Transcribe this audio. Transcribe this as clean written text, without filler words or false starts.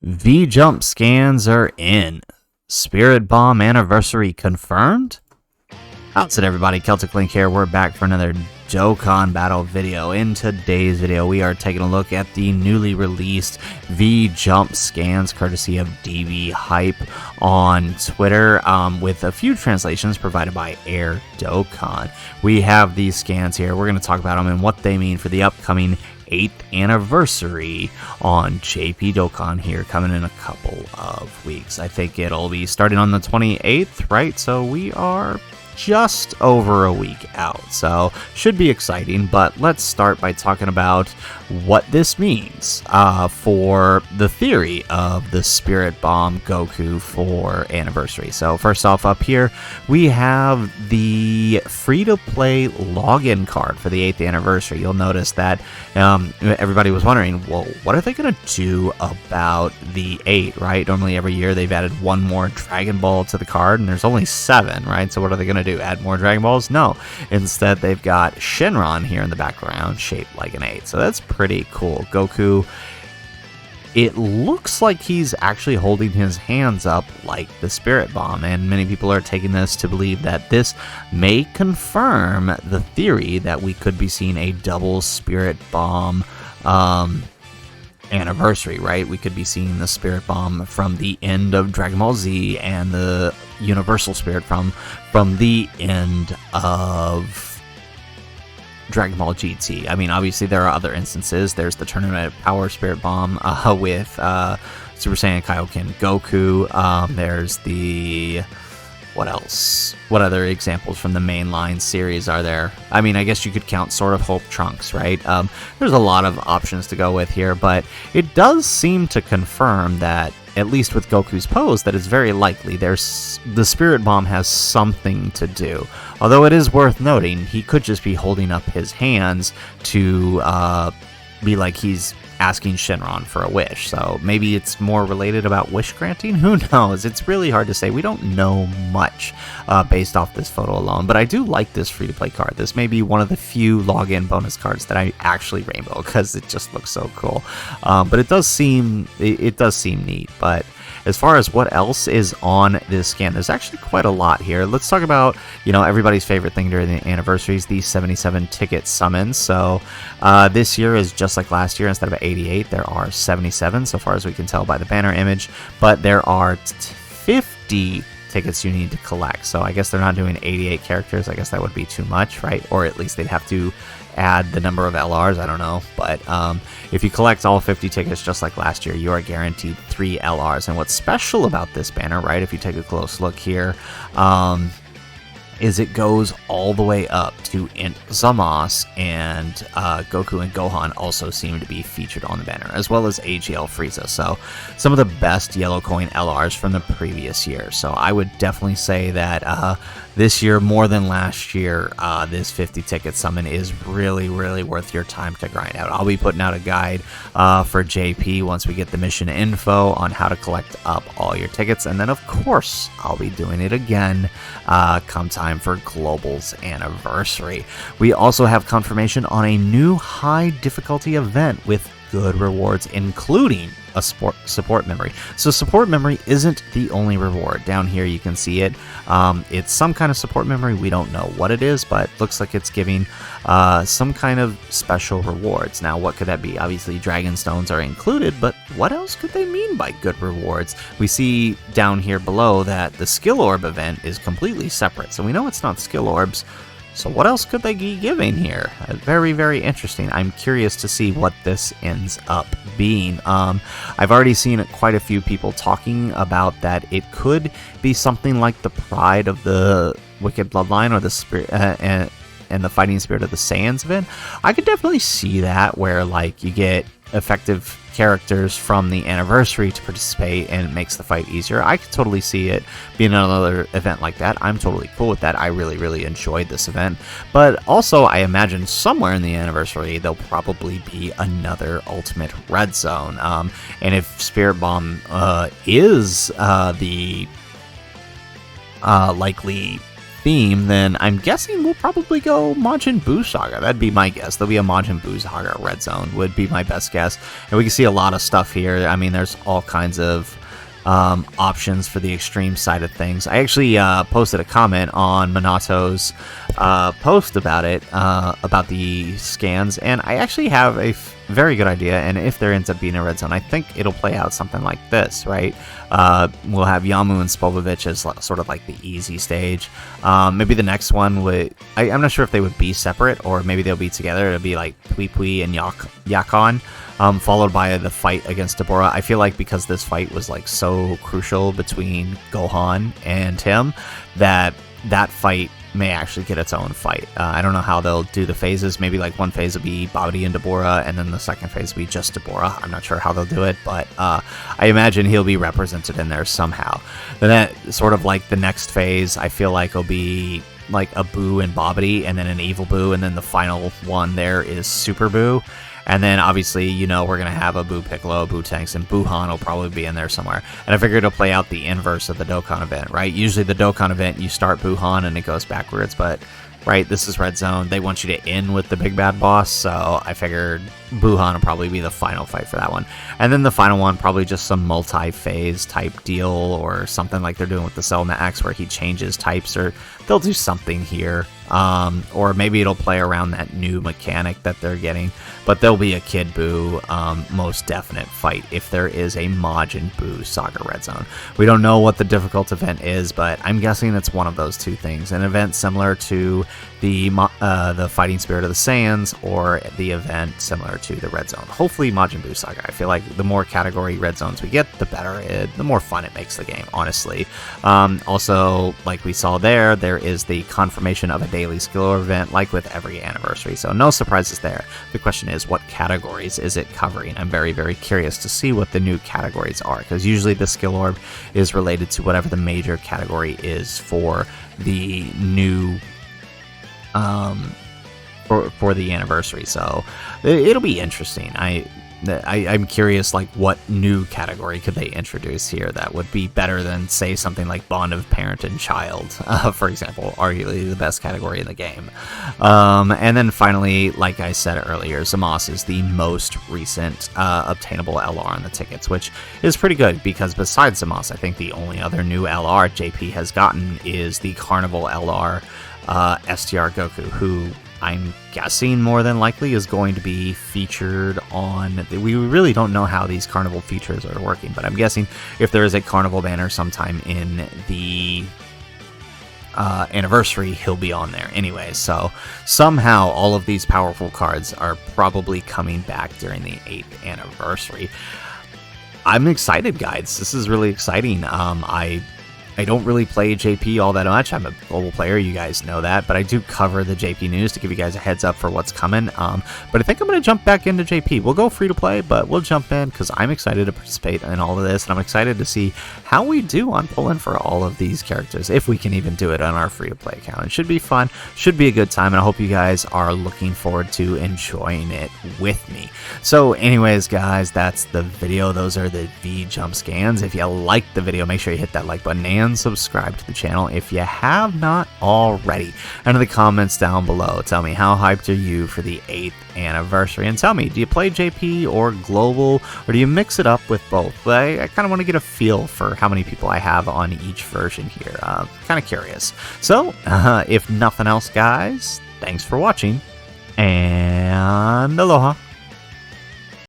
Vjump scans are in. Spirit Bomb anniversary confirmed? How's it, everybody? Celtic Link here. We're back for another Dokkan Battle video. In today's video, we are taking a look at the newly released Vjump scans, courtesy of DB Hype on Twitter, with a few translations provided by Air Dokkan. We have these scans here. We're going to talk about them and what they mean for the upcoming 8th anniversary on JP Dokkan here, coming in a couple of weeks. I think it'll be starting on the 28th, right? So we are just over a week out, so should be exciting. But let's start by talking about what this means for the theory of the Spirit Bomb Goku for anniversary. So first off, up here we have the free-to-play login card for the 8th anniversary. You'll notice that everybody was wondering, well, what are they going to do about the 8, right? Normally every year they've added one more Dragon Ball to the card, and there's only 7, right? So what are they going to do? Add more Dragon Balls? No. Instead, they've got Shenron here in the background, shaped like an 8. So that's pretty cool. Goku, it looks like he's actually holding his hands up like the Spirit Bomb, and many people are taking this to believe that this may confirm the theory that we could be seeing a double Spirit Bomb anniversary, right? We could be seeing the Spirit Bomb from the end of Dragon Ball Z and the Universal Spirit from the end of Dragon Ball GT. I mean, obviously there are other instances. There's the Tournament of Power Spirit Bomb with Super Saiyan Kaioken Goku. There's the... what else? What other examples from the mainline series are there? I mean, I guess you could count Sword of Hope Trunks, right? There's a lot of options to go with here, but it does seem to confirm that, at least with Goku's pose, that it's very likely the Spirit Bomb has something to do. Although it is worth noting, he could just be holding up his hands to be like he's asking Shenron for a wish. So maybe it's more related about wish granting? Who knows? It's really hard to say. We don't know much based off this photo alone, but I do like this free-to-play card. This may be one of the few login bonus cards that I actually rainbow because it just looks so cool. But it does seem neat. But as far as what else is on this scan, there's actually quite a lot here. Let's talk about, everybody's favorite thing during the anniversaries, these 77 ticket summons. So this year is just like last year. Instead of 88, there are 77 so far as we can tell by the banner image, but there are 50 tickets you need to collect. So I guess they're not doing 88 characters. I guess that would be too much, right? Or at least they'd have to add the number of LRs. I don't know, but if you collect all 50 tickets just like last year, you are guaranteed 3 LRs. And what's special about this banner, right, if you take a close look here, is it goes all the way up to Zamasu, and Goku and Gohan also seem to be featured on the banner, as well as AGL Frieza. So some of the best yellow coin LRs from the previous year. So I would definitely say that this year, more than last year, this 50 ticket summon is really, really worth your time to grind out. I'll be putting out a guide for JP once we get the mission info on how to collect up all your tickets. And then, of course, I'll be doing it again come time for Global's anniversary. We also have confirmation on a new high difficulty event with good rewards, including a support memory. So support memory isn't the only reward. Down here you can see it. It's some kind of support memory. We don't know what it is, but looks like it's giving some kind of special rewards. Now, what could that be? Obviously, Dragon Stones are included, but what else could they mean by good rewards? We see down here below that the Skill Orb event is completely separate, so we know it's not Skill Orbs. So what else could they be giving here? Very, very interesting. I'm curious to see what this ends up being. I've already seen quite a few people talking about that it could be something like the Pride of the Wicked Bloodline, or the Spirit and the Fighting Spirit of the Saiyans event. I could definitely see that, where like you get effective characters from the anniversary to participate, and it makes the fight easier. I could totally see it being another event like that. I'm totally cool with that. I really, really enjoyed this event. But also, I imagine somewhere in the anniversary, there'll probably be another Ultimate Red Zone. And if Spirit Bomb is the likely theme, then I'm guessing we'll probably go Majin Buu Saga. That'd be my guess. There'll be a Majin Buu Saga Red Zone, would be my best guess. And we can see a lot of stuff here. I mean, there's all kinds of options for the extreme side of things. I actually posted a comment on Monato's post about it, about the scans, and I actually have a very good idea. And if there ends up being a red zone, I think it'll play out something like this, right? We'll have Yamu and Spolvovich as sort of like the easy stage. Maybe the next one would, I'm not sure if they would be separate or maybe they'll be together. It'll be like Pui Pui and Yakon. Followed by the fight against Deborah. I feel like because this fight was like so crucial between Gohan and him, that fight may actually get its own fight. I don't know how they'll do the phases. Maybe like one phase will be Bobby and Deborah, and then the second phase will be just Deborah. I'm not sure how they'll do it, but I imagine he'll be represented in there somehow. Then that sort of like the next phase, I feel like will be like a Boo and Bobbity, and then an Evil Boo, and then the final one there is Super Boo. And then, obviously, you know, we're going to have a Boo Piccolo, Boo Tanks, and Buhan will probably be in there somewhere. And I figured it'll play out the inverse of the Dokkan event, right? Usually the Dokkan event, you start Buhan and it goes backwards, but, right, this is Red Zone. They want you to end with the big bad boss, so I figured Buhan will probably be the final fight for that one. And then the final one, probably just some multi-phase type deal or something like they're doing with the Cell Max where he changes types, or they'll do something here. Or maybe it'll play around that new mechanic that they're getting, but there'll be a Kid Buu most definite fight if there is a Majin Buu Saga Red Zone. We don't know what the difficult event is, but I'm guessing it's one of those two things. An event similar to the Fighting Spirit of the Saiyans, or the event similar to the Red Zone. Hopefully Majin Buu Saga. I feel like the more category Red Zones we get, the better the more fun it makes the game, honestly. Also, like we saw there is the confirmation of a daily skill event, like with every anniversary, so no surprises there. The question is, what categories is it covering? I'm very, very curious to see what the new categories are, because usually the skill orb is related to whatever the major category is for the new for the anniversary, so it'll be interesting. I'm curious, like, what new category could they introduce here that would be better than, say, something like Bond of Parent and Child, for example, arguably the best category in the game. And then finally, like I said earlier, Zamos is the most recent obtainable LR on the tickets, which is pretty good, because besides Zamos, I think the only other new LR JP has gotten is the Carnival LR STR Goku, who I'm guessing more than likely is going to be featured on... We really don't know how these Carnival features are working, but I'm guessing if there is a Carnival banner sometime in the anniversary, he'll be on there anyway. So somehow all of these powerful cards are probably coming back during the 8th anniversary. I'm excited, guys. This is really exciting. I don't really play JP all that much. I'm a global player, you guys know that, but I do cover the JP news to give you guys a heads up for what's coming. But I think I'm going to jump back into JP. We'll go free to play, but we'll jump in because I'm excited to participate in all of this, and I'm excited to see how we do on pulling for all of these characters, if we can even do it on our free to play account. It should be fun, should be a good time, and I hope you guys are looking forward to enjoying it with me. So anyways, guys, that's the video. Those are the Vjump scans. If you liked the video, make sure you hit that like button and subscribe to the channel if you have not already. And in the comments down below, tell me, how hyped are you for the 8th anniversary? And tell me, do you play JP or Global, or do you mix it up with both? I kind of want to get a feel for how many people I have on each version here. Kind of curious. So, if nothing else, guys, thanks for watching, and aloha.